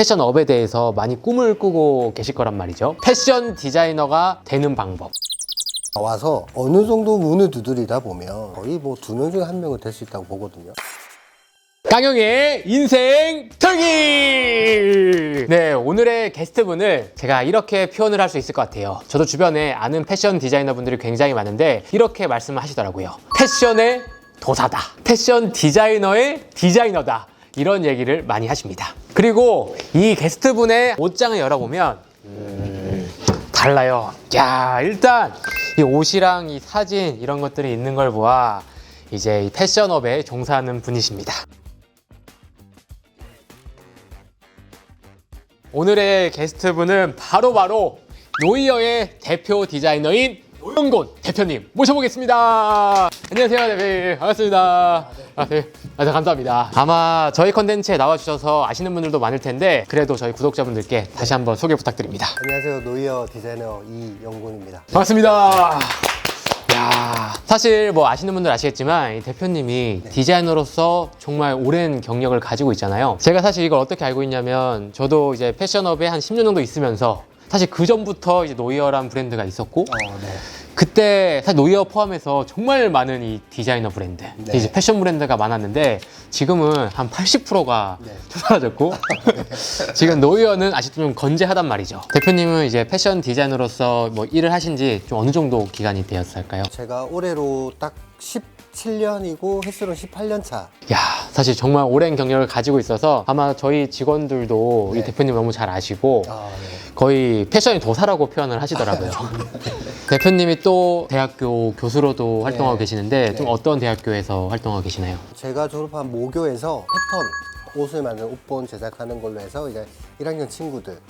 패션업에 대해서 많이 꿈을 꾸고 계실 거란 말이죠. 패션 디자이너가 되는 방법. 와서 어느 정도 문을 두드리다 보면 거의 뭐 2명 중에 1명은 될 수 있다고 보거든요. 강영의 인생 털기! 네, 오늘의 게스트분을 제가 이렇게 표현을 할 수 있을 것 같아요. 저도 주변에 아는 패션 디자이너 분들이 굉장히 많은데 이렇게 말씀을 하시더라고요. 패션의 도사다. 패션 디자이너의 디자이너다. 이런 얘기를 많이 하십니다. 그리고 이 게스트분의 옷장을 열어보면 달라요. 야, 일단 이 옷이랑 이 사진 이런 것들이 있는 걸 보아 이제 이 패션업에 종사하는 분이십니다. 오늘의 게스트분은 바로 노이어의 대표 디자이너인 노영곤 대표님 모셔보겠습니다. 안녕하세요, 대표님. 반갑습니다. 네, 감사합니다. 아마 저희 컨텐츠에 나와주셔서 아시는 분들도 많을 텐데 그래도 저희 구독자분들께 다시 한번 소개 부탁드립니다. 안녕하세요. 노이어 디자이너 이영곤입니다. 반갑습니다. 야, 사실 뭐 아시는 분들 아시겠지만 이 대표님이 디자이너로서 정말 오랜 경력을 가지고 있잖아요. 제가 사실 이걸 어떻게 알고 있냐면 저도 이제 패션업에 한 10년 정도 있으면서 사실 그 전부터 이제 노이어라는 브랜드가 있었고 네. 그때 사실 노이어 포함해서 정말 많은 이 디자이너 브랜드, 네. 이제 패션 브랜드가 많았는데 지금은 한 80%가 네. 사라졌고 지금 노이어는 아직도 좀 건재하단 말이죠. 대표님은 이제 패션 디자이너로서 뭐 일을 하신 지 좀 어느 정도 기간이 되었을까요? 제가 올해로 딱 17년이고 횟수로 18년 차. 야, 사실 정말 오랜 경력을 가지고 있어서 아마 저희 직원들도 네. 이 대표님 너무 잘 아시고 네. 거의 패션의 도사라고 표현을 하시더라고요. 대표님이 또 대학교 교수로도 활동하고 계시는데 좀 네. 어떤 대학교에서 활동하고 계시나요? 제가 졸업한 모교에서 패턴, 옷을 만드는 옷본 제작하는 걸로 해서 이제 1학년 친구들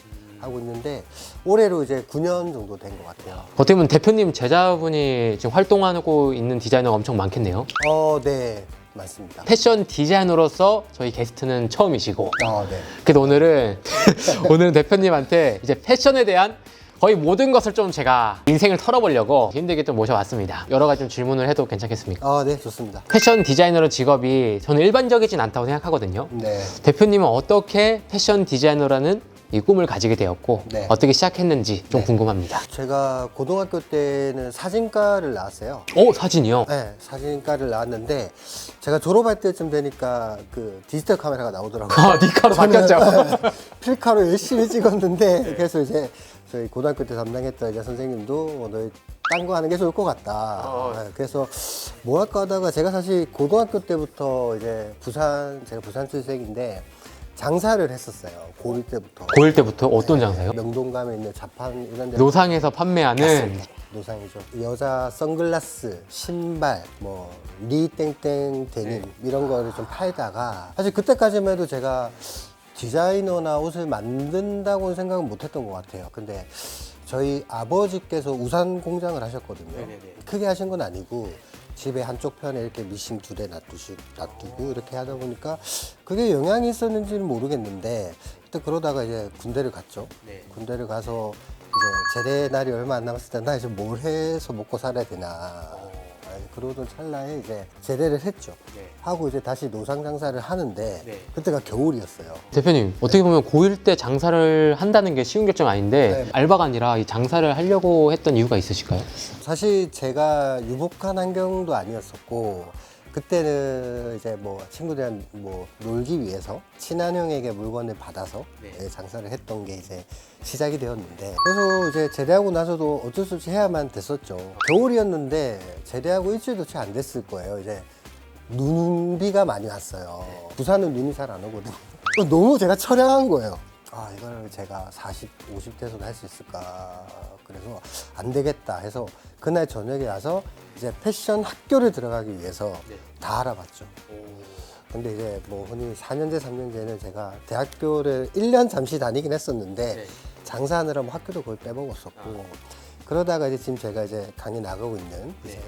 하고 있는데 올해로 이제 9년 정도 된 것 같아요. 어떻게 보면 대표님 제자분이 지금 활동하고 있는 디자이너가 엄청 많겠네요. 네. 맞습니다. 패션 디자이너로서 저희 게스트는 처음이시고 네. 그래도 오늘은 대표님한테 이제 패션에 대한 거의 모든 것을 좀 제가 인생을 털어보려고 힘들게 좀 모셔왔습니다. 여러 가지 좀 질문을 해도 괜찮겠습니까? 네, 좋습니다. 패션 디자이너로 직업이 저는 일반적이진 않다고 생각하거든요. 네. 대표님은 어떻게 패션 디자이너라는 이 꿈을 가지게 되었고 네. 어떻게 시작했는지 좀 네. 궁금합니다. 제가 고등학교 때는 사진과를 나왔어요. 사진이요? 네, 사진과를 나왔는데 제가 졸업할 때쯤 되니까 그 디지털 카메라가 나오더라고요. 니카로 바뀌었죠? 필카로 열심히 찍었는데 그래서 이제 저희 고등학교 때 담당했던 이제 선생님도 너희 딴 거 하는 게 좋을 것 같다. 네, 그래서 뭐 할까 하다가 제가 사실 고등학교 때부터 이제 제가 부산 출생인데 장사를 했었어요. 고1 때부터. 고1 때부터 어떤 장사요? 명동감에 있는 자판 이런 데 노상에서 판매하는 노상이죠. 여자 선글라스, 신발, 뭐 리땡땡 데님 이런 거를 좀 팔다가 사실 그때까지만 해도 제가 디자이너나 옷을 만든다고는 생각은 못 했던 것 같아요. 근데 저희 아버지께서 우산 공장을 하셨거든요. 크게 하신 건 아니고 집에 한쪽 편에 이렇게 미싱 2대 놔두고 이렇게 하다 보니까 그게 영향이 있었는지는 모르겠는데 그때 그러다가 이제 군대를 갔죠. 군대를 가서 이제 제대 날이 얼마 안 남았을 때 나 이제 뭘 해서 먹고 살아야 되나. 그러던 찰나에 이제 제대를 했죠. 하고 이제 다시 노상 장사를 하는데 그때가 겨울이었어요. 대표님 어떻게 보면 고1 때 장사를 한다는 게 쉬운 결정 아닌데 알바가 아니라 이 장사를 하려고 했던 이유가 있으실까요? 사실 제가 유복한 환경도 아니었었고 그때는 이제 뭐 친구들이랑 뭐 놀기 위해서 친한 형에게 물건을 받아서 장사를 했던 게 이제 시작이 되었는데 그래서 이제 제대하고 나서도 어쩔 수 없이 해야만 됐었죠. 겨울이었는데 제대하고 일주일도 채 안 됐을 거예요. 이제 눈비가 많이 왔어요. 부산은 눈이 잘 안 오거든요. 너무 제가 처량한 거예요. 이걸 제가 40, 50대에서도 할 수 있을까. 그래서 안 되겠다 해서 그날 저녁에 와서 이제 패션 학교를 들어가기 위해서 다 알아봤죠. 근데 이제 뭐 흔히 4년제, 3년제는 제가 대학교를 1년 잠시 다니긴 했었는데 장사하느라 뭐 학교도 거의 빼먹었었고 그러다가 이제 지금 제가 이제 강의 나가고 있는 이제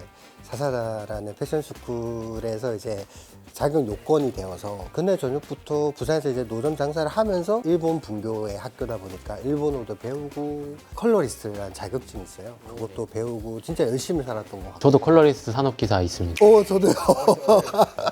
사사다라는 패션 스쿨에서 이제 자격 요건이 되어서 그날 저녁부터 부산에서 이제 노점 장사를 하면서 일본 분교의 학교다 보니까 일본어도 배우고 컬러리스트라는 자격증이 있어요. 그것도 배우고 진짜 열심히 살았던 것 같아요. 저도 컬러리스트 산업기사 있습니다. 저도요.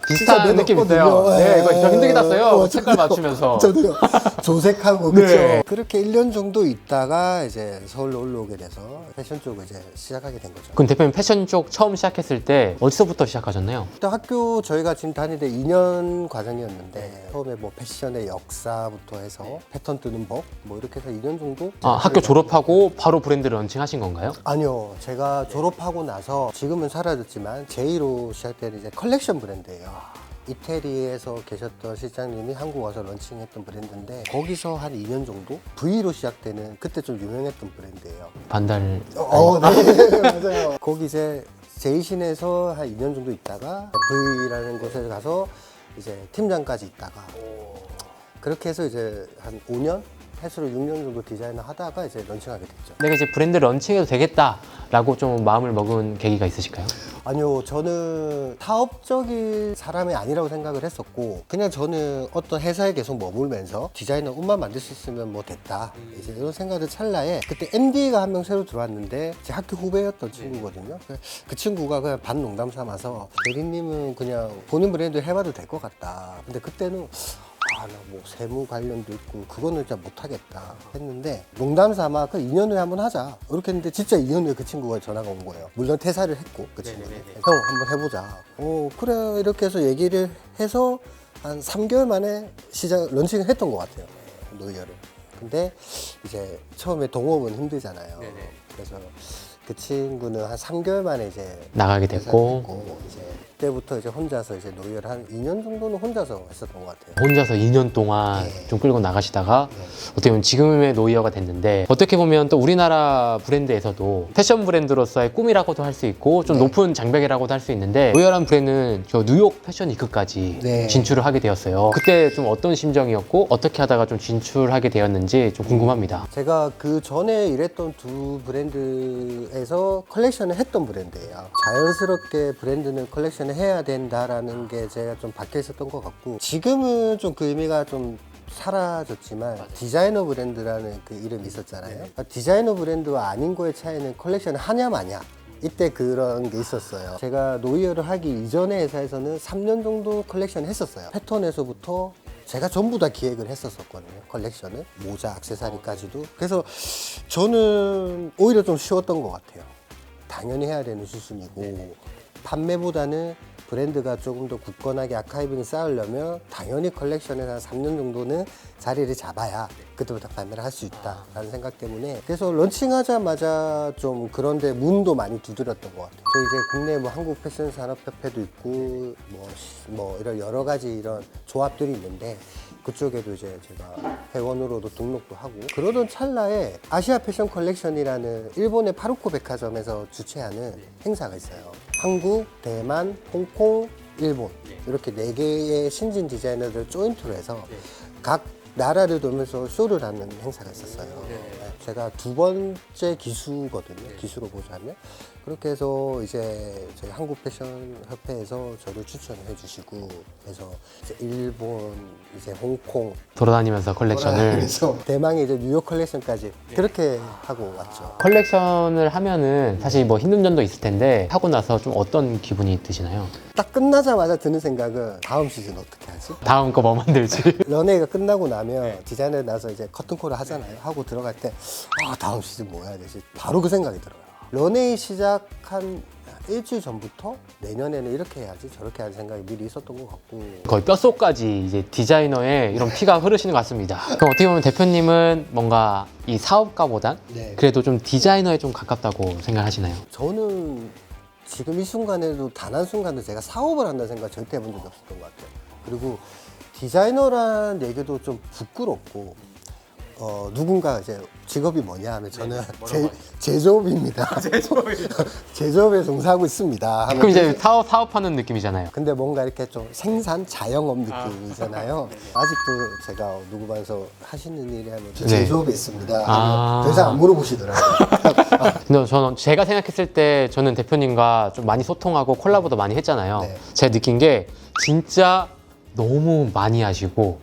비슷한 느낌 있어요. 네, 이거 저 힘들게 땄어요. 색깔 저도요. 맞추면서. 저도요. 조색하고 네. 그렇죠. 그렇게 1년 정도 있다가 이제 서울로 올라오게 돼서 패션 쪽을 이제 시작하게 된 거죠. 그럼 대표님 패션 쪽 처음 시작했을 때 어디서부터 시작하셨나요? 일단 학교 저희가 지금 다니는데 2년 과정이었는데 처음에 뭐 패션의 역사부터 해서 패턴 뜨는 법 뭐 이렇게 해서 2년 정도. 학교 졸업하고 바로 브랜드 런칭하신 건가요? 아니요, 제가 졸업하고 나서 지금은 사라졌지만 제2로 시작된 이제 컬렉션 브랜드예요. 이태리에서 계셨던 실장님이 한국 와서 런칭했던 브랜드인데 거기서 한 2년 정도 V로 시작되는 그때 좀 유명했던 브랜드예요. 반달. 네, 맞아요. 거기 이제 제이신에서 한 2년 정도 있다가 V라는 곳에 가서 이제 팀장까지 있다가 그렇게 해서 이제 한 5년? 해수로 6년 정도 디자이너 하다가 이제 런칭하게 됐죠. 내가 이제 브랜드 런칭해도 되겠다라고 좀 마음을 먹은 계기가 있으실까요? 아니요, 저는 사업적인 사람이 아니라고 생각을 했었고 그냥 저는 어떤 회사에 계속 머물면서 디자이너 옷만 만들 수 있으면 뭐 됐다 이제 이런 생각을 찰나에 그때 MD가 한 명 새로 들어왔는데 제 학교 후배였던 친구거든요. 그 친구가 그냥 반 농담 삼아서 대리님은 그냥 본인 브랜드 해봐도 될 것 같다. 근데 그때는 나 뭐 세무 관련도 있고 그거는 진짜 못하겠다 했는데 농담 삼아 그 2년 후에 한번 하자 이렇게 했는데 진짜 2년 후에 그 친구가 전화가 온 거예요. 물론 퇴사를 했고 그 친구는 형 한번 해보자. 그래 이렇게 해서 얘기를 해서 한 3개월 만에 런칭을 했던 것 같아요. 노이어를. 근데 이제 처음에 동업은 힘들잖아요. 그래서 그 친구는 한 3개월 만에 이제 나가게 됐고 이제 그때부터 이제 혼자서 이제 노이어를 한 2년 정도는 혼자서 했었던 것 같아요. 혼자서 2년 동안 좀 끌고 나가시다가 어떻게 보면 지금의 노이어가 됐는데 어떻게 보면 또 우리나라 브랜드에서도 패션 브랜드로서의 꿈이라고도 할 수 있고 좀 높은 장벽이라고도 할 수 있는데 노이어란 브랜드는 저 뉴욕 패션 위크까지 진출을 하게 되었어요. 그때 좀 어떤 심정이었고 어떻게 하다가 좀 진출하게 되었는지 좀 궁금합니다. 제가 그 전에 일했던 두 브랜드에서 컬렉션을 했던 브랜드예요. 자연스럽게 브랜드는 컬렉션을 해야 된다라는 게 제가 좀 박혀 있었던 것 같고 지금은 좀 그 의미가 좀 사라졌지만 디자이너 브랜드라는 그 이름이 있었잖아요. 그러니까 디자이너 브랜드와 아닌 거의 차이는 컬렉션을 하냐 마냐. 이때 그런 게 있었어요. 제가 노이어를 하기 이전의 회사에서는 3년 정도 컬렉션을 했었어요. 패턴에서부터 제가 전부 다 기획을 했었거든요. 컬렉션을 모자, 액세서리까지도. 그래서 저는 오히려 좀 쉬웠던 것 같아요. 당연히 해야 되는 수순이고 판매보다는 브랜드가 조금 더 굳건하게 아카이빙을 쌓으려면 당연히 컬렉션에서 한 3년 정도는 자리를 잡아야 그때부터 판매를 할 수 있다라는 생각 때문에 그래서 런칭하자마자 좀 그런데 문도 많이 두드렸던 것 같아요. 저 이제 국내 뭐 한국 패션 산업협회도 있고 뭐 이런 여러 가지 이런 조합들이 있는데 그쪽에도 이제 제가 회원으로도 등록도 하고 그러던 찰나에 아시아 패션 컬렉션이라는 일본의 파루코 백화점에서 주최하는 행사가 있어요. 한국, 대만, 홍콩, 일본 이렇게 4개의 신진 디자이너들 조인트로 해서 각 나라를 돌면서 쇼를 하는 행사가 있었어요. 제가 2번째 기수거든요. 기수로 보자면 그렇게 해서 이제 저희 한국 패션 협회에서 저를 추천해 주시고 그래서 이제 일본, 이제 홍콩 돌아다니면서 컬렉션을 그래서 대망의 이제 뉴욕 컬렉션까지 그렇게 하고 왔죠. 컬렉션을 하면은 사실 뭐 힘든 점도 있을 텐데 하고 나서 좀 어떤 기분이 드시나요? 딱 끝나자마자 드는 생각은 다음 시즌 어떻게 하지? 다음 거 뭐 만들지? 연예가 끝나고 나면 디자이너 나서 이제 커튼콜을 하잖아요. 하고 들어갈 때 다음 시즌 뭐 해야 되지? 바로 그 생각이 들어요. 런웨이 시작한 일주일 전부터 내년에는 이렇게 해야지 저렇게 하는 생각이 미리 있었던 것 같고 거의 뼛속까지 이제 디자이너의 이런 피가 흐르시는 것 같습니다. 그럼 어떻게 보면 대표님은 뭔가 이 사업가보단 그래도 좀 디자이너에 좀 가깝다고 생각하시나요? 저는 지금 이 순간에도 단 한순간도 제가 사업을 한다는 생각 절대 해본 적이 없었던 것 같아요. 그리고 디자이너라는 얘기도 좀 부끄럽고 누군가 이제 직업이 뭐냐 하면 저는 제조업입니다. 제조업에 종사하고 있습니다. 그럼 이제 사업하는 느낌이잖아요. 근데 뭔가 이렇게 좀 생산 자영업 느낌이잖아요. 아직도 제가 누구 봐서 하시는 일이 하면 저 제조업에 있습니다. 더 이상 안 물어보시더라고요. 근데 저는 제가 생각했을 때 저는 대표님과 좀 많이 소통하고 콜라보도 많이 했잖아요. 네. 제가 느낀 게 진짜 너무 많이 하시고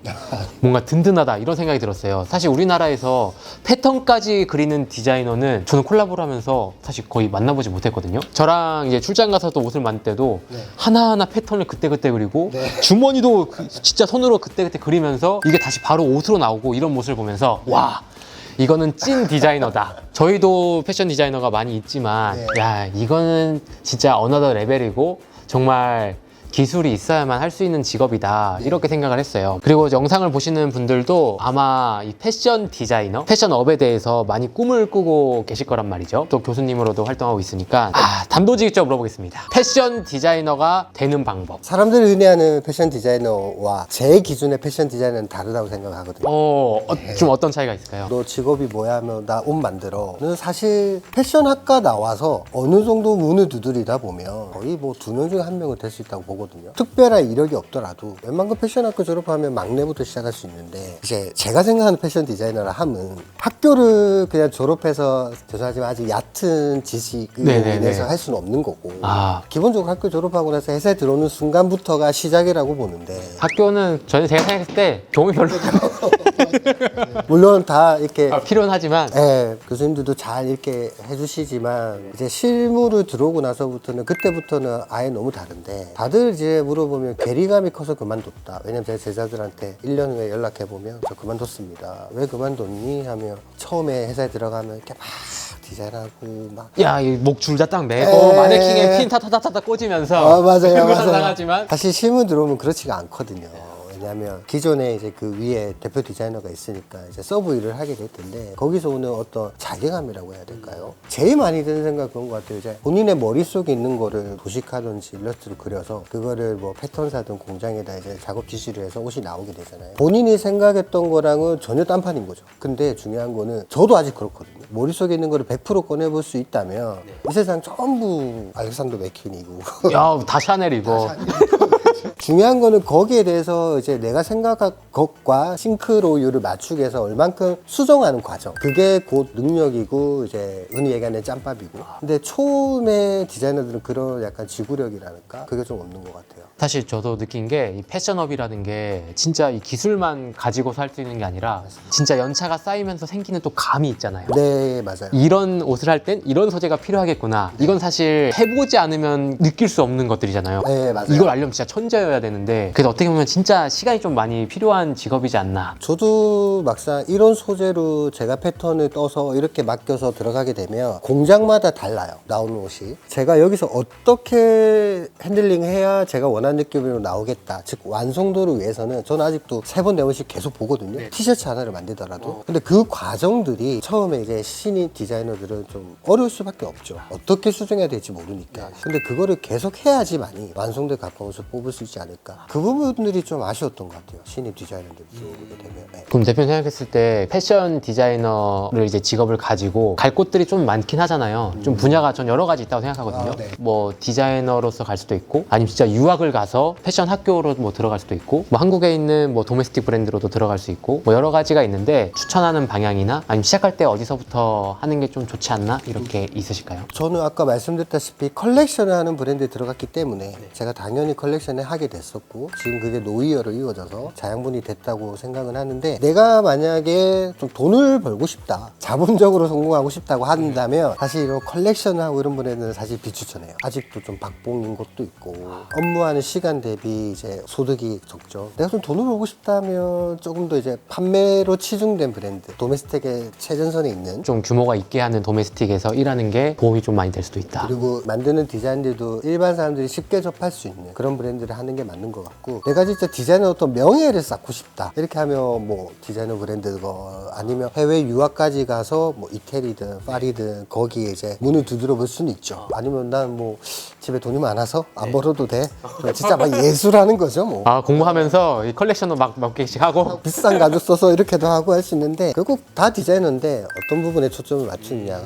뭔가 든든하다 이런 생각이 들었어요. 사실 우리나라에서 패턴까지 그리는 디자이너는 저는 콜라보를 하면서 사실 거의 만나보지 못했거든요. 저랑 이제 출장 가서 또 옷을 만들 때도 하나하나 패턴을 그때그때 그리고 주머니도 진짜 손으로 그때그때 그리면서 이게 다시 바로 옷으로 나오고 이런 모습을 보면서 와, 이거는 찐 디자이너다. 저희도 패션 디자이너가 많이 있지만 야, 이거는 진짜 어너더 레벨이고 정말 기술이 있어야만 할 수 있는 직업이다 이렇게 생각을 했어요. 그리고 영상을 보시는 분들도 아마 이 패션 디자이너, 패션업에 대해서 많이 꿈을 꾸고 계실 거란 말이죠. 또 교수님으로도 활동하고 있으니까 단도직입적으로 물어보겠습니다. 패션 디자이너가 되는 방법. 사람들이 흔히 하는 패션 디자이너와 제 기준의 패션 디자이너는 다르다고 생각하거든요. 좀 어떤 차이가 있을까요? 너 직업이 뭐야 하면 나 옷 만들어. 저는 사실 패션학과 나와서 어느 정도 문을 두드리다 보면 거의 뭐 2명 중에 1명은 될 수 있다고 보거든요. 특별한 이력이 없더라도 웬만큼 패션학과 졸업하면 막내부터 시작할 수 있는데, 이제 제가 생각하는 패션 디자이너라 하면 학교를 그냥 졸업해서 죄송하지만 아직 얕은 지식으로 인해서 할 수는 없는 거고, 기본적으로 학교 졸업하고 나서 회사에 들어오는 순간부터가 시작이라고 보는데, 학교는 제가 생각했을 때 도움이 별로 물론 다 이렇게 필요는 하지만 교수님들도 잘 이렇게 해주시지만 이제 실무를 들어오고 나서부터는 그때부터는 아예 너무 다른데, 다들 이제 물어보면 괴리감이 커서 그만뒀다. 왜냐면 제가 제자들한테 1년 후에 연락해보면 저 그만뒀습니다. 왜 그만뒀니? 하면 처음에 회사에 들어가면 이렇게 막 디자인하고 막 목 줄자 딱 매고 마네킹에 핀 타타타타 꽂으면서 맞아요. 나가지만 사실 실무 들어오면 그렇지가 않거든요. 왜냐하면 기존에 이제 그 위에 대표 디자이너가 있으니까 이제 서브 일을 하게 될 텐데, 거기서 오는 어떤 자괴감이라고 해야 될까요? 제일 많이 드는 생각은 그런 것 같아요. 이제 본인의 머릿속에 있는 거를 도식하든지 일러스트로 그려서 그거를 뭐 패턴사든 공장에다 이제 작업 지시를 해서 옷이 나오게 되잖아요. 본인이 생각했던 거랑은 전혀 딴판인 거죠. 근데 중요한 거는 저도 아직 그렇거든요. 머릿속에 있는 거를 100% 꺼내볼 수 있다면 이 세상 전부 알렉산더 맥퀸이고 다 샤넬이고 중요한 거는 거기에 대해서 이제 내가 생각한 것과 싱크로율을 맞추기 위해서 얼만큼 수정하는 과정, 그게 곧 능력이고 이제 흔히 얘기하는 짬밥이고. 근데 처음에 디자이너들은 그런 약간 지구력이랄까, 그게 좀 없는 것 같아요. 사실 저도 느낀 게 이 패션업이라는 게 진짜 이 기술만 가지고 살 수 있는 게 아니라 진짜 연차가 쌓이면서 생기는 또 감이 있잖아요. 네, 맞아요. 이런 옷을 할 땐 이런 소재가 필요하겠구나. 이건 사실 해보지 않으면 느낄 수 없는 것들이잖아요. 네, 맞아요. 이걸 알려면 진짜 천재여야 되는데, 그래서 어떻게 보면 진짜 시간이 좀 많이 필요한 직업이지 않나. 저도 막상 이런 소재로 제가 패턴을 떠서 이렇게 맡겨서 들어가게 되면 공장마다 달라요, 나오는 옷이. 제가 여기서 어떻게 핸들링 해야 제가 원하는 느낌으로 나오겠다, 즉 완성도를 위해서는 저는 아직도 3번 4번씩 계속 보거든요. 티셔츠 하나를 만들더라도. 근데 그 과정들이 처음에 이제 신인 디자이너들은 좀 어려울 수밖에 없죠. 어떻게 수정해야 될지 모르니까. 근데 그거를 계속 해야지만이 완성도에 가까운 옷을 뽑을 수 있지 않을까. 그 부분들이 좀 아쉬웠던 것 같아요, 신입 디자이너들 들어오게 되면. 그럼 대표님 생각했을 때 패션 디자이너를 이제 직업을 가지고 갈 곳들이 좀 많긴 하잖아요. 좀 분야가 전 여러 가지 있다고 생각하거든요. 뭐 디자이너로서 갈 수도 있고, 아니면 진짜 유학을 가서 패션 학교로 뭐 들어갈 수도 있고, 뭐 한국에 있는 뭐 도메스틱 브랜드로도 들어갈 수 있고, 뭐 여러 가지가 있는데 추천하는 방향이나 아니면 시작할 때 어디서부터 하는 게 좀 좋지 않나 이렇게 있으실까요? 저는 아까 말씀드렸다시피 컬렉션을 하는 브랜드에 들어갔기 때문에 제가 당연히 컬렉션을 하게 됐었고, 지금 그게 노이어로 이어져서 자양분이 됐다고 생각은 하는데, 내가 만약에 좀 돈을 벌고 싶다, 자본적으로 성공하고 싶다고 한다면 사실 이런 컬렉션을 하고 이런 브랜드는 사실 비추천해요. 아직도 좀 박봉인 곳도 있고, 업무하는 시간 대비 이제 소득이 적죠. 내가 좀 돈을 벌고 싶다면 조금 더 이제 판매로 치중된 브랜드, 도메스틱의 최전선에 있는, 좀 규모가 있게 하는 도메스틱에서 일하는 게 도움이 좀 많이 될 수도 있다. 그리고 만드는 디자인들도 일반 사람들이 쉽게 접할 수 있는 그런 브랜드를 하는 게 맞는 것 같고, 내가 진짜 디자이너 어떤 명예를 쌓고 싶다 이렇게 하면 뭐 디자이너 브랜드고 아니면 해외 유학까지 가서 뭐 이태리든 파리든 거기에 이제 문을 두드려 볼 수는 있죠. 아니면 난 뭐 집에 돈이 많아서 안 벌어도 돼. 진짜 막 예술하는 거죠 뭐. 아, 공부하면서 이 컬렉션도 막 몇 개씩 하고. 비싼 가죽 써서 이렇게도 하고 할 수 있는데 결국 다 디자이너인데 어떤 부분에 초점을 맞추느냐.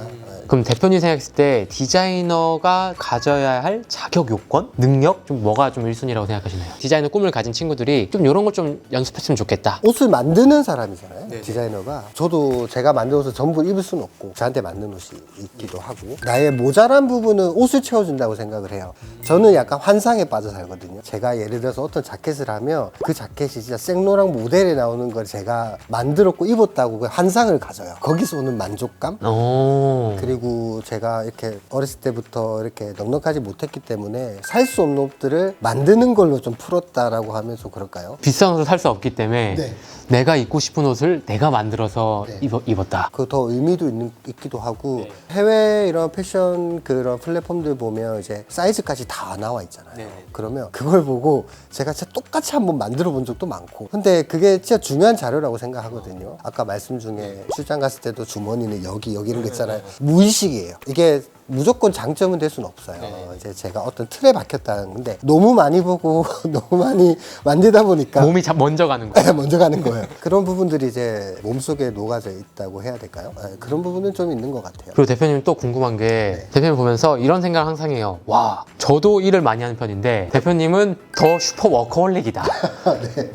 그럼 대표님 생각했을 때 디자이너가 가져야 할 자격 요건? 능력? 좀 뭐가 좀 1순위라고 생각하시나요? 디자이너 꿈을 가진 친구들이 좀 이런 걸 좀 연습했으면 좋겠다. 옷을 만드는 사람이잖아요. 디자이너가. 저도 제가 만든 옷을 전부 입을 수는 없고 저한테 맞는 옷이 있기도 하고, 나의 모자란 부분은 옷을 채워준다고 생각을 해요. 저는 약간 환상에 빠져 살거든요. 제가 예를 들어서 어떤 자켓을 하면 그 자켓이 진짜 생로랑 모델에 나오는 걸 제가 만들었고 입었다고 그 환상을 가져요. 거기서 오는 만족감? 오. 그리고 제가 이렇게 어렸을 때부터 이렇게 넉넉하지 못했기 때문에 살 수 없는 옷들을 만드는 걸로 좀 풀었다라고 하면 좀 그럴까요? 비싼 옷을 살 수 없기 때문에 네. 내가 입고 싶은 옷을 내가 만들어서 네. 입었다. 그 더 의미도 있기도 하고, 해외 이런 패션 그런 플랫폼들 보면 이제 사이즈까지 다 나와 있잖아요. 그러면 그걸 보고 제가 진짜 똑같이 한번 만들어 본 적도 많고, 근데 그게 진짜 중요한 자료라고 생각하거든요. 아까 말씀 중에 출장 갔을 때도 주머니는 여기 이런 거 있잖아요. 무의식이에요. 이게 무조건 장점은 될 수는 없어요. 이제 제가 어떤 틀에 박혔다는 건데, 너무 많이 보고 너무 많이 만들다 보니까 몸이 먼저 가는 거야. 먼저 가는 거예요. 그런 부분들이 이제 몸속에 녹아져 있다고 해야 될까요? 그런 부분은 좀 있는 것 같아요. 그리고 대표님 또 궁금한 게, 대표님 보면서 이런 생각을 항상 해요. 와, 저도 일을 많이 하는 편인데 대표님은 더 슈퍼 워커홀릭이다.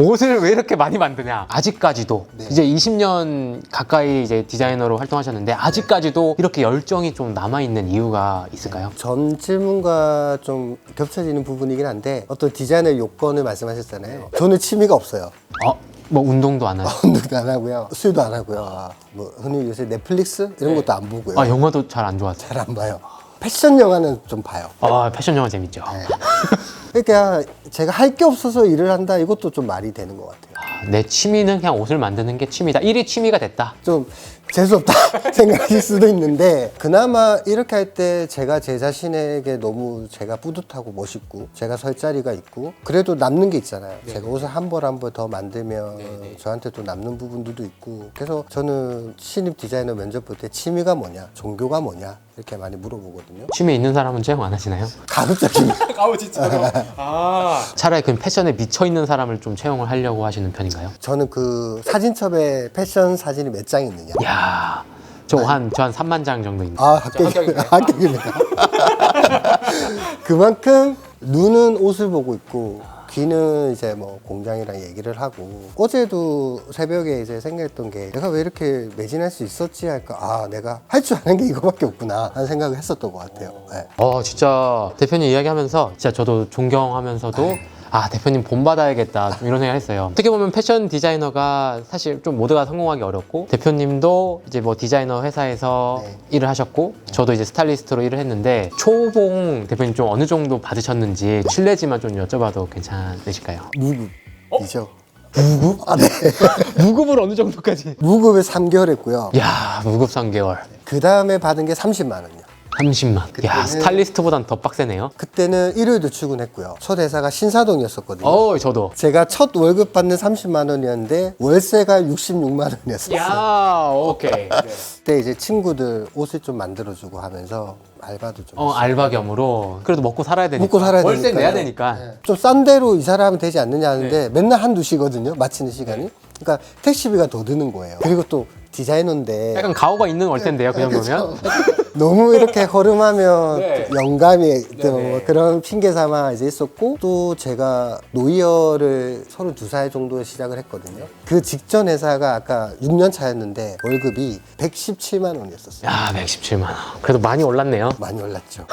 옷을 왜 이렇게 많이 만드냐. 아직까지도 이제 20년 가까이 이제 디자이너로 활동하셨는데 아직까지도 이렇게 열정이 좀 남아있는 이유가 있을까요? 전 질문과 좀 겹쳐지는 부분이긴 한데, 어떤 디자이너의 요건을 말씀하셨잖아요. 저는 취미가 없어요. 뭐 운동도 안 하고. 운동도 안 하고요. 술도 안 하고요. 뭐 흔히 요새 넷플릭스 이런 것도 안 보고요. 아, 영화도 잘 안 좋아하세요? 잘 안 봐요. 패션 영화는 좀 봐요. 아, 패션 영화 재밌죠. 그러니까 제가 할 게 없어서 일을 한다, 이것도 좀 말이 되는 것 같아요. 내 취미는 그냥 옷을 만드는 게 취미다. 일이 취미가 됐다. 좀 재수없다 생각하실 수도 있는데, 그나마 이렇게 할 때 제가 제 자신에게 너무 제가 뿌듯하고 멋있고 제가 설 자리가 있고, 그래도 남는 게 있잖아요. 제가 옷을 한 벌 한 벌 더 만들면 저한테 또 남는 부분들도 있고, 그래서 저는 신입 디자이너 면접 볼 때 취미가 뭐냐, 종교가 뭐냐 이렇게 많이 물어보거든요. 취미 있는 사람은 채용 안 하시나요? 가급적이면 아우, 진짜로. 차라리 그 패션에 미쳐 있는 사람을 좀 채용을 하려고 하시는 편인가요? 저는 그 사진첩에 패션 사진이 몇 장 있느냐. 야, 저 한 3만 장 정도 있는데. 합격입니다. 그만큼 눈은 옷을 보고 있고 귀는 이제 뭐 공장이랑 얘기를 하고, 어제도 새벽에 이제 생각했던 게, 내가 왜 이렇게 매진할 수 있었지 할까, 아 내가 할 줄 아는 게 이거밖에 없구나 하는 생각을 했었던 것 같아요. 네. 진짜 대표님 이야기하면서 진짜 저도 존경하면서도 아, 대표님 본받아야겠다, 좀 이런 생각 했어요. 어떻게 보면 패션 디자이너가 사실 좀 모두가 성공하기 어렵고, 대표님도 이제 뭐 디자이너 회사에서 일을 하셨고, 저도 이제 스타일리스트로 일을 했는데, 초봉 대표님 좀 어느 정도 받으셨는지 실례지만 좀 여쭤봐도 괜찮으실까요? 무급이죠. 무급? 아, 네. 무급을 어느 정도까지? 무급을 3개월 했고요. 야, 무급 3개월. 그 다음에 받은 게 30만 원이요. 30만. 야, 스타일리스트보단 더 빡세네요. 그때는 일요일도 출근했고요. 첫 회사가 신사동이었었거든요. 저도. 제가 첫 월급 받는 30만 원이었는데 월세가 66만 원이었어요. 야, 오케이. 그때 이제 친구들 옷을 좀 만들어주고 하면서 알바도 좀 알바 겸으로. 그래도 먹고 살아야 되니까. 먹고 살아야 월세 되니까요. 내야 되니까. 좀 싼 데로 이사를 하면 되지 않느냐 하는데 맨날 한두 시거든요. 마치는 시간이. 그러니까 택시비가 더 드는 거예요. 그리고 또 디자이너인데 약간 가오가 있는 월세인데요, 그 정도면. 너무 이렇게 허름하면 네. 영감이 또 네. 그런 핑계 삼아 이제 있었고, 또 제가 노이어를 32살 정도에 시작을 했거든요. 그 직전 회사가 아까 6년 차였는데 월급이 117만 원이었었어요. 야, 117만 원. 그래도 많이 올랐네요. 많이 올랐죠.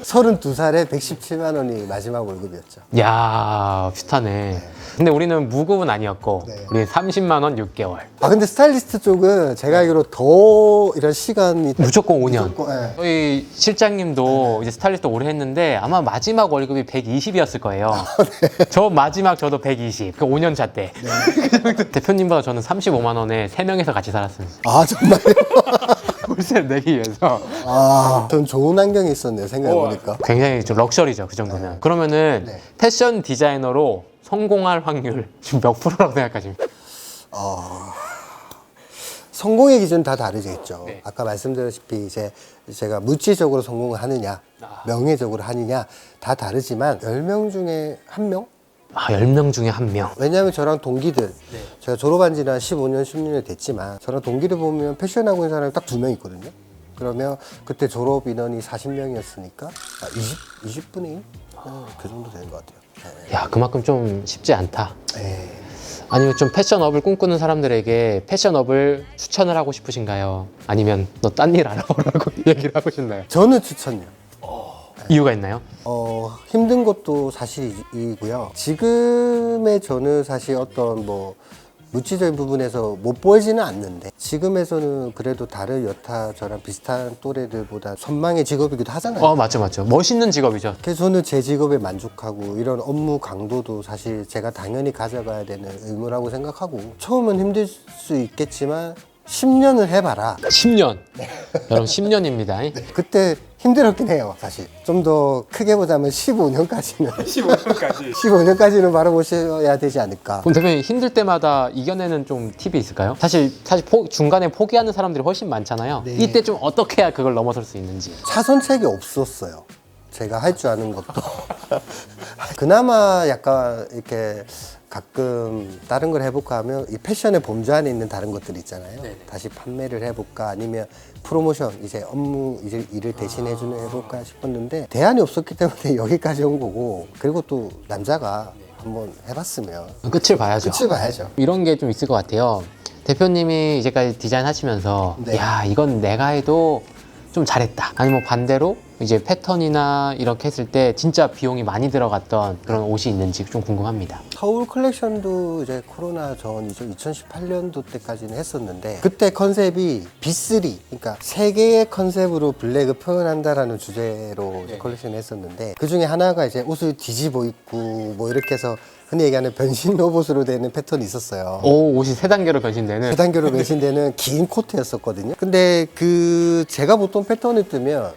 32살에 117만 원이 마지막 월급이었죠. 야, 비슷하네. 근데 우리는 무급은 아니었고, 네. 우리는 30만 원 6개월. 아 근데 스타일리스트 쪽은 제가 알기로 더 이런 시간이 무조건 5년. 무조건, 예. 저희 실장님도 이제 스타일리스트 오래 했는데 아마 마지막 월급이 120이었을 거예요. 저 마지막 저도 120. 그 5년 차 때. 대표님보다 저는 35만 원에 3명에서 같이 살았습니다. 아 정말요? 월세를 내기 위해서 전 좋은 환경에 있었네요, 생각해보니까. 굉장히 좀 럭셔리죠, 그 정도면. 그러면은 네. 패션 디자이너로 성공할 확률 지금 몇 프로라고 생각하십니까? 성공의 기준 다 다르겠죠. 네. 아까 말씀드렸다시피 이제 제가 물질적으로 성공을 하느냐, 명예적으로 하느냐 다 다르지만 10명 중에 1명? 10명 중에 1명. 왜냐하면 저랑 동기들, 제가 졸업한 지는 한 15년, 16년 됐지만 저랑 동기를 보면 패션하고 있는 사람이 딱 2명 있거든요. 그러면 그때 졸업 인원이 40명이었으니까 20분의 1? 그 정도 되는 것 같아요. 네. 야, 그만큼 좀 쉽지 않다. 네. 아니면 좀 패션업을 꿈꾸는 사람들에게 패션업을 추천을 하고 싶으신가요? 아니면 너 딴 일 알아보라고 얘기를 하고 싶나요? 저는 추천이요. 이유가 있나요? 힘든 것도 사실이고요. 지금의 저는 사실 어떤 뭐 물질적인 부분에서 못 벌지는 않는데 지금에서는 그래도 다른 여타 저랑 비슷한 또래들보다 선망의 직업이기도 하잖아요. 맞죠. 멋있는 직업이죠. 그래서 저는 제 직업에 만족하고 이런 업무 강도도 사실 제가 당연히 가져가야 되는 의무라고 생각하고 처음은 힘들 수 있겠지만 10년을 해봐라. 10년. 여러분 10년입니다. 그때 힘들었긴 해요, 사실. 좀 더 크게 보자면 15년까지는. 15년까지는 바라보셔야 되지 않을까. 그럼 대표님 힘들 때마다 이겨내는 좀 팁이 있을까요? 사실 중간에 포기하는 사람들이 훨씬 많잖아요. 네. 이때 좀 어떻게 해야 그걸 넘어설 수 있는지. 차선책이 없었어요. 제가 할 줄 아는 것도. 그나마 약간 이렇게 가끔 다른 걸 해볼까 하면 이 패션의 범주 안에 있는 다른 것들 있잖아요. 다시 판매를 해볼까 아니면 프로모션 이제 업무 이제 일을 대신해주는 해볼까 싶었는데 대안이 없었기 때문에 여기까지 온 거고 그리고 또 남자가 한번 해봤으면 끝을 봐야죠. 끝을 봐야죠. 이런 게 좀 있을 것 같아요. 대표님이 이제까지 디자인 하시면서 네. 야, 이건 내가 해도 좀 잘했다. 아니면 뭐 반대로 이제 패턴이나 이렇게 했을 때 진짜 비용이 많이 들어갔던 그런 옷이 있는지 좀 궁금합니다. 서울 컬렉션도 이제 코로나 전이죠. 2018년도 때까지는 했었는데 그때 컨셉이 B3 그러니까 세 개의 컨셉으로 블랙을 표현한다라는 주제로 이제 컬렉션을 했었는데 그 중에 하나가 이제 옷을 뒤집어 입고 뭐 이렇게 해서 흔히 얘기하는 변신 로봇으로 되는 패턴이 있었어요. 옷이 세 단계로 변신되는. 3단계로 변신되는 긴 코트였었거든요. 근데 그 제가 보통 패턴을 뜨면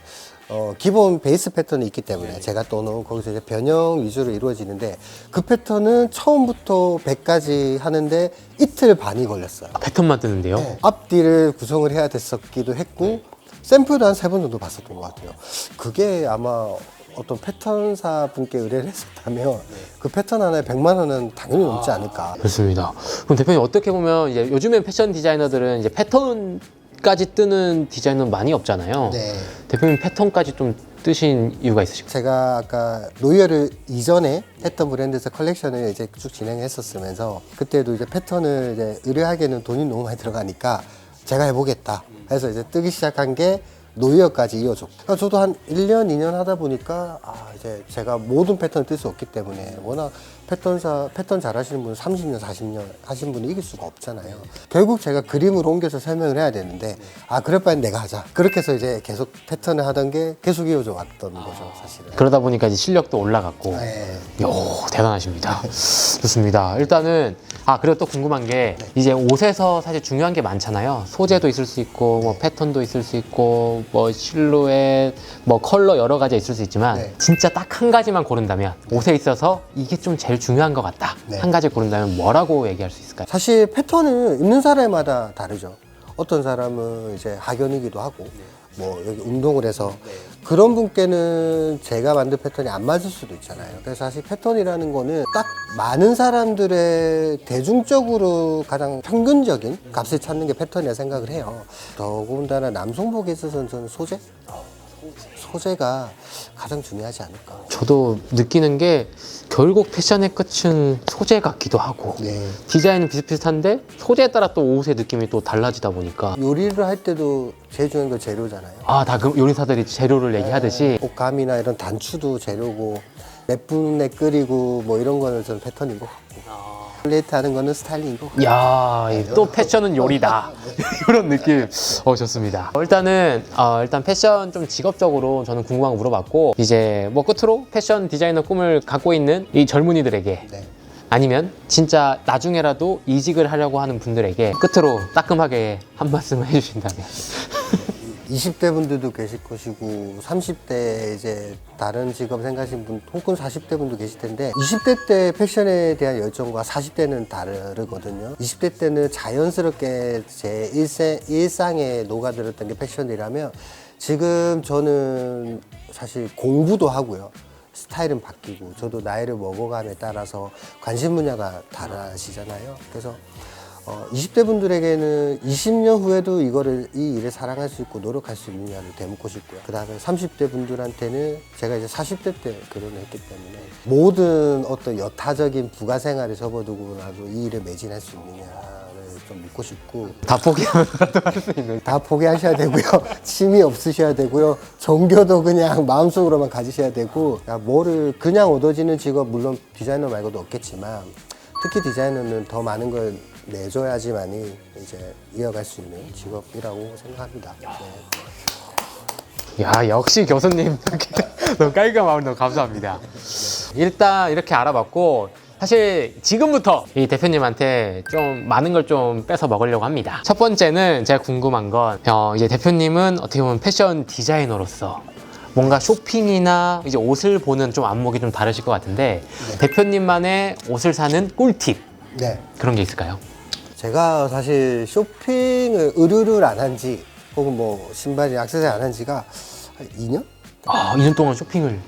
기본 베이스 패턴이 있기 때문에 제가 떠놓은 거기서 이제 변형 위주로 이루어지는데 그 패턴은 처음부터 100까지 하는데 이틀 반이 걸렸어요. 패턴만 뜨는데요. 앞뒤를 구성을 해야 됐었기도 했고 샘플도 한 3번 정도 봤었던 것 같아요. 그게 아마 어떤 패턴사 분께 의뢰를 했었다면 그 패턴 하나에 100만 원은 당연히 넘지 않을까. 그렇습니다. 그럼 대표님 어떻게 보면 이제 요즘엔 패션 디자이너들은 이제 패턴까지 뜨는 디자이너는 많이 없잖아요. 네. 대표님 패턴까지 좀 뜨신 이유가 있으실까요? 제가 아까 노이어를 이전에 했던 브랜드에서 컬렉션을 이제 쭉 진행했었으면서 그때도 이제 패턴을 이제 의뢰하기에는 돈이 너무 많이 들어가니까 제가 해보겠다 해서 이제 뜨기 시작한 게 노이어까지 이어졌고 그러니까 저도 한 1년, 2년 하다 보니까 이제 제가 모든 패턴을 뜰 수 없기 때문에 워낙 패턴 잘 하시는 분은 30년, 40년 하신 분이 이길 수가 없잖아요. 결국 제가 그림으로 옮겨서 설명을 해야 되는데 그럴 바엔 내가 하자. 그렇게 해서 이제 계속 패턴을 하던 게 계속 이어져 왔던 거죠, 사실은. 그러다 보니까 이제 실력도 올라갔고. 네. 대단하십니다. 좋습니다. 일단은 그리고 또 궁금한 게 이제 옷에서 사실 중요한 게 많잖아요. 소재도 있을 수 있고 뭐 패턴도 있을 수 있고 뭐 실루엣, 뭐 컬러 여러 가지 있을 수 있지만 네. 진짜 딱 한 가지만 고른다면 옷에 있어서 이게 좀 제일 중요한 것 같다. 네. 한 가지 고른다면 뭐라고 얘기할 수 있을까요? 사실 패턴은 입는 사람마다 다르죠. 어떤 사람은 이제 학연이기도 하고 뭐 여기 운동을 해서 그런 분께는 제가 만든 패턴이 안 맞을 수도 있잖아요. 그래서 사실 패턴이라는 거는 딱 많은 사람들의 대중적으로 가장 평균적인 값을 찾는 게 패턴이라 생각을 해요. 더군다나 남성복에 있어서는 저는 소재가 가장 중요하지 않을까. 저도 느끼는 게 결국 패션의 끝은 소재 같기도 하고 네. 디자인은 비슷비슷한데 소재에 따라 또 옷의 느낌이 또 달라지다 보니까 요리를 할 때도 제일 중요한 건 재료잖아요. 다 그 요리사들이 재료를 얘기하듯이 옷감이나 이런 단추도 재료고 몇 분에 끓이고 뭐 이런 거는 저는 패턴인 것 같고 플레이트 하는 거는 스타일링인 것 같고 야, 또 패션은 요리다. 이런 느낌. 좋습니다. 일단 패션 좀 직업적으로 저는 궁금한 거 물어봤고, 이제 뭐 끝으로 패션 디자이너 꿈을 갖고 있는 이 젊은이들에게 네. 아니면 진짜 나중에라도 이직을 하려고 하는 분들에게 끝으로 따끔하게 한 말씀을 해주신다면. 20대 분들도 계실 것이고 30대 이제 다른 직업 생각하신 분 혹은 40대 분도 계실 텐데 20대 때 패션에 대한 열정과 40대는 다르거든요. 20대 때는 자연스럽게 제 일상에 녹아들었던 게 패션이라면 지금 저는 사실 공부도 하고요. 스타일은 바뀌고 저도 나이를 먹어감에 따라서 관심 분야가 다르시잖아요. 그래서 20대 분들에게는 20년 후에도 이 일을 사랑할 수 있고 노력할 수 있느냐를 되묻고 싶고요. 그 다음에 30대 분들한테는 제가 이제 40대 때 결혼을 했기 때문에 모든 어떤 여타적인 부가 생활에 접어두고 나도 이 일에 매진할 수 있느냐를 좀 묻고 싶고. 다 포기하면서도 할 수 있는. 다 포기하셔야 되고요. 취미 없으셔야 되고요. 종교도 그냥 마음속으로만 가지셔야 되고, 뭐를 그냥 얻어지는 직업, 물론 디자이너 말고도 없겠지만 특히 디자이너는 더 많은 걸 내줘야지만이 이제 이어갈 수 있는 직업이라고 생각합니다. 네. 야, 역시 교수님. 너무 깔끔하고 너무 감사합니다. 일단 이렇게 알아봤고, 사실 지금부터 이 대표님한테 좀 많은 걸 좀 뺏어 먹으려고 합니다. 첫 번째는 제가 궁금한 건, 이제 대표님은 어떻게 보면 패션 디자이너로서 뭔가 쇼핑이나 이제 옷을 보는 좀 안목이 좀 다르실 것 같은데, 네. 대표님만의 옷을 사는 꿀팁. 네. 그런 게 있을까요? 제가 사실 쇼핑을 의류를 안 한 지, 혹은 뭐 신발이나 액세서리 안 한 지가 한 2년? 2년 동안 쇼핑을.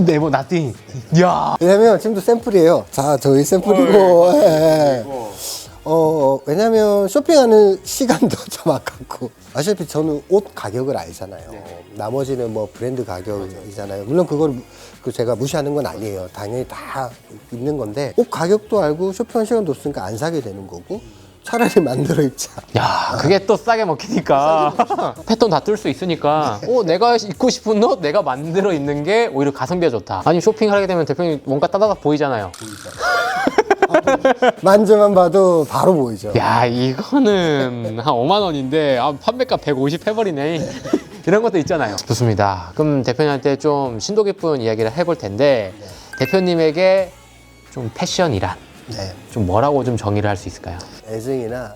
네버 나띵. 야. 왜냐면 지금도 샘플이에요. 자, 저희 샘플이고. 예. 왜냐면 쇼핑하는 시간도 좀 아깝고. 아시다시피 저는 옷 가격을 알잖아요. 나머지는 뭐 브랜드 가격이잖아요. 물론 그걸 제가 무시하는 건 아니에요. 당연히 다 있는 건데 옷 가격도 알고 쇼핑할 시간도 없으니까 안 사게 되는 거고 차라리 만들어 입자. 야, 그게 또 싸게 먹히니까. 패턴 다 뜰 수 있으니까. 내가 입고 싶은 옷 내가 만들어 입는 게 오히려 가성비가 좋다. 아니, 쇼핑을 하게 되면 대표님 뭔가 따다닥 보이잖아요. 만져만 봐도 바로 보이죠. 야, 이거는 한 5만 원인데 판매가 150 해버리네. 이런 것도 있잖아요. 좋습니다. 그럼 대표님한테 좀 심도 깊은 이야기를 해볼 텐데, 대표님에게 좀 패션이란 네. 좀 뭐라고 좀 정의를 할 수 있을까요? 애증이나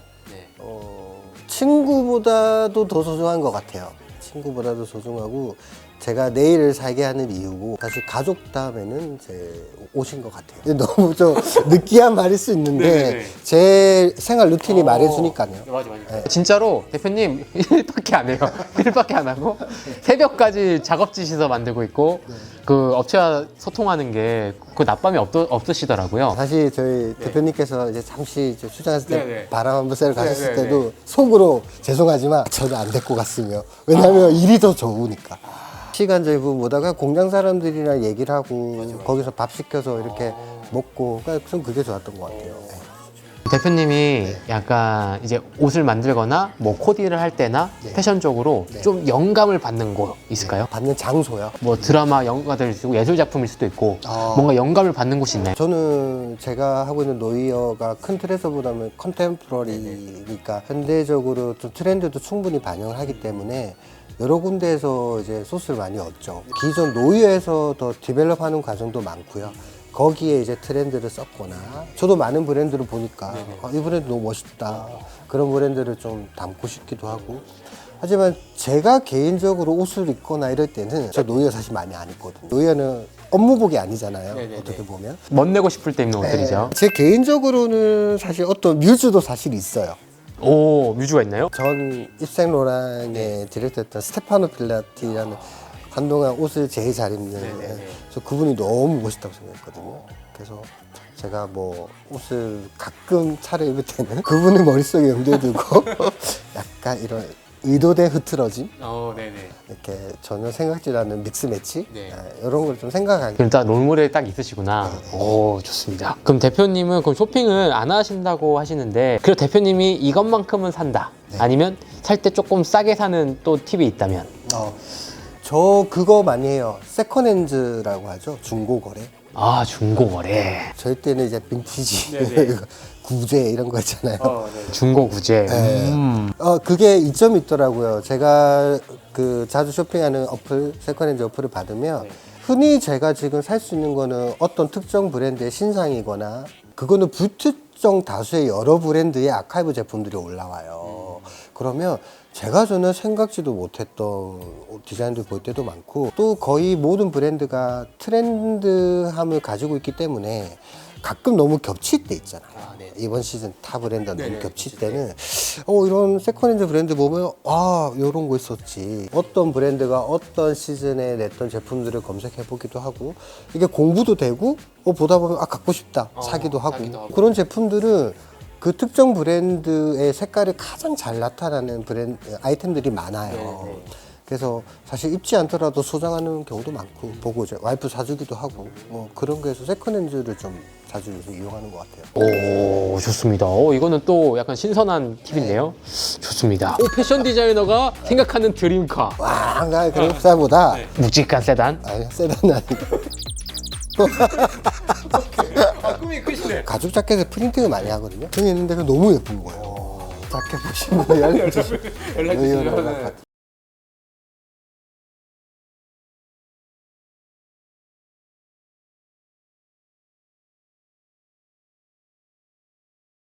친구보다도 더 소중한 것 같아요. 친구보다도 소중하고 제가 내일을 살게 하는 이유고 사실 가족 다음에는 제 옷인 것 같아요. 너무 좀 느끼한 말일 수 있는데 제 생활 루틴이 말해주니까요. 맞아. 진짜로 대표님 일밖에 안 해요. 일밖에 안 하고 새벽까지 작업지시서 만들고 있고 그 업체와 소통하는 게 그 낮밤이 없으시더라고요. 사실 저희 대표님께서 이제 잠시 이제 출장했을 때 바람 한번 쐬러 가셨을 네네네. 때도 속으로 죄송하지만 저도 안 데리고 갔으며 왜냐면 일이 더 좋으니까. 시간제일 보다가 공장 사람들이랑 얘기를 하고 거기서 밥 시켜서 이렇게 먹고 그러니까 좀 그게 좋았던 것 같아요. 대표님이 약간 이제 옷을 만들거나 뭐 코디를 할 때나 패션적으로 좀 영감을 받는 곳 있을까요? 받는 장소요? 뭐 드라마 영화들 쓰고 예술 작품일 수도 있고 뭔가 영감을 받는 곳이 있나요? 저는 제가 하고 있는 노이어가 큰 틀에서보다는 컨템포러리니까 현대적으로 좀 트렌드도 충분히 반영을 하기 때문에 여러 군데에서 이제 소스를 많이 얻죠. 기존 노이어에서 더 디벨롭하는 과정도 많고요. 거기에 이제 트렌드를 썼거나 저도 많은 브랜드를 보니까 이 브랜드 너무 멋있다 그런 브랜드를 좀 담고 싶기도 하고 하지만 제가 개인적으로 옷을 입거나 이럴 때는 저 노이어 사실 많이 안 입거든요. 노이어는 업무복이 아니잖아요. 어떻게 보면 멋내고 싶을 때 입는 옷들이죠. 제 개인적으로는 사실 어떤 뮤즈도 사실 있어요. 오, 뮤즈가 있나요? 전 입생로랑의 디렉터였던 스테파노 필라티라는 한동안 옷을 제일 잘 입는 저 그분이 너무 멋있다고 생각했거든요. 그래서 제가 뭐 옷을 가끔 차려입을 때는 그분의 머릿속에 염두에 두고 약간 이런 의도된 흐트러짐 이렇게 전혀 생각지도 않는 믹스 매치 이런 걸 좀 생각하게. 일단 롤모델이 딱 있으시구나. 오, 좋습니다. 그럼 대표님은 그럼 쇼핑을 안 하신다고 하시는데 그리고 대표님이 이것만큼은 산다. 아니면 살 때 조금 싸게 사는 또 팁이 있다면? 저 그거 많이 해요. 세컨핸즈라고 하죠. 중고 거래. 아, 중고 거래. 저희 때는 이제 빈티지, 구제 이런 거 있잖아요. 중고 구제. 그게 이점이 있더라고요. 제가 그 자주 쇼핑하는 어플, 세컨핸즈 어플을 받으면 흔히 제가 지금 살 수 있는 거는 어떤 특정 브랜드의 신상이거나 그거는 불특정 다수의 여러 브랜드의 아카이브 제품들이 올라와요. 그러면 제가 전혀 생각지도 못했던 디자인들 볼 때도 많고, 또 거의 모든 브랜드가 트렌드함을 가지고 있기 때문에 가끔 너무 겹칠 때 있잖아요. 아, 네. 이번 시즌 타 브랜드가 너무 네네, 겹칠 겹칠 때는 이런 세컨핸드 브랜드 보면 요런 거 있었지. 어떤 브랜드가 어떤 시즌에 냈던 제품들을 검색해 보기도 하고, 이게 공부도 되고 보다 보면 갖고 싶다 사기도 하고. 그런 제품들은 그 특정 브랜드의 색깔이 가장 잘 나타나는 브랜드 아이템들이 많아요. 그래서 사실 입지 않더라도 소장하는 경우도 많고, 보고 이제 와이프 사주기도 하고, 뭐 그런 거에서 세컨핸즈를 좀 자주 요새 이용하는 것 같아요. 오, 좋습니다. 이거는 또 약간 신선한 팁인데요. 좋습니다. 패션 디자이너가 생각하는 드림카. 왕가 그런 사보다 묵직한 세단. 아니 세단은 아니고 꿈이 크시네. 가죽 자켓에 프린팅을 많이 하거든요. 등에 있는데 너무 예쁜 거예요. 자켓 보시면 연락 주시면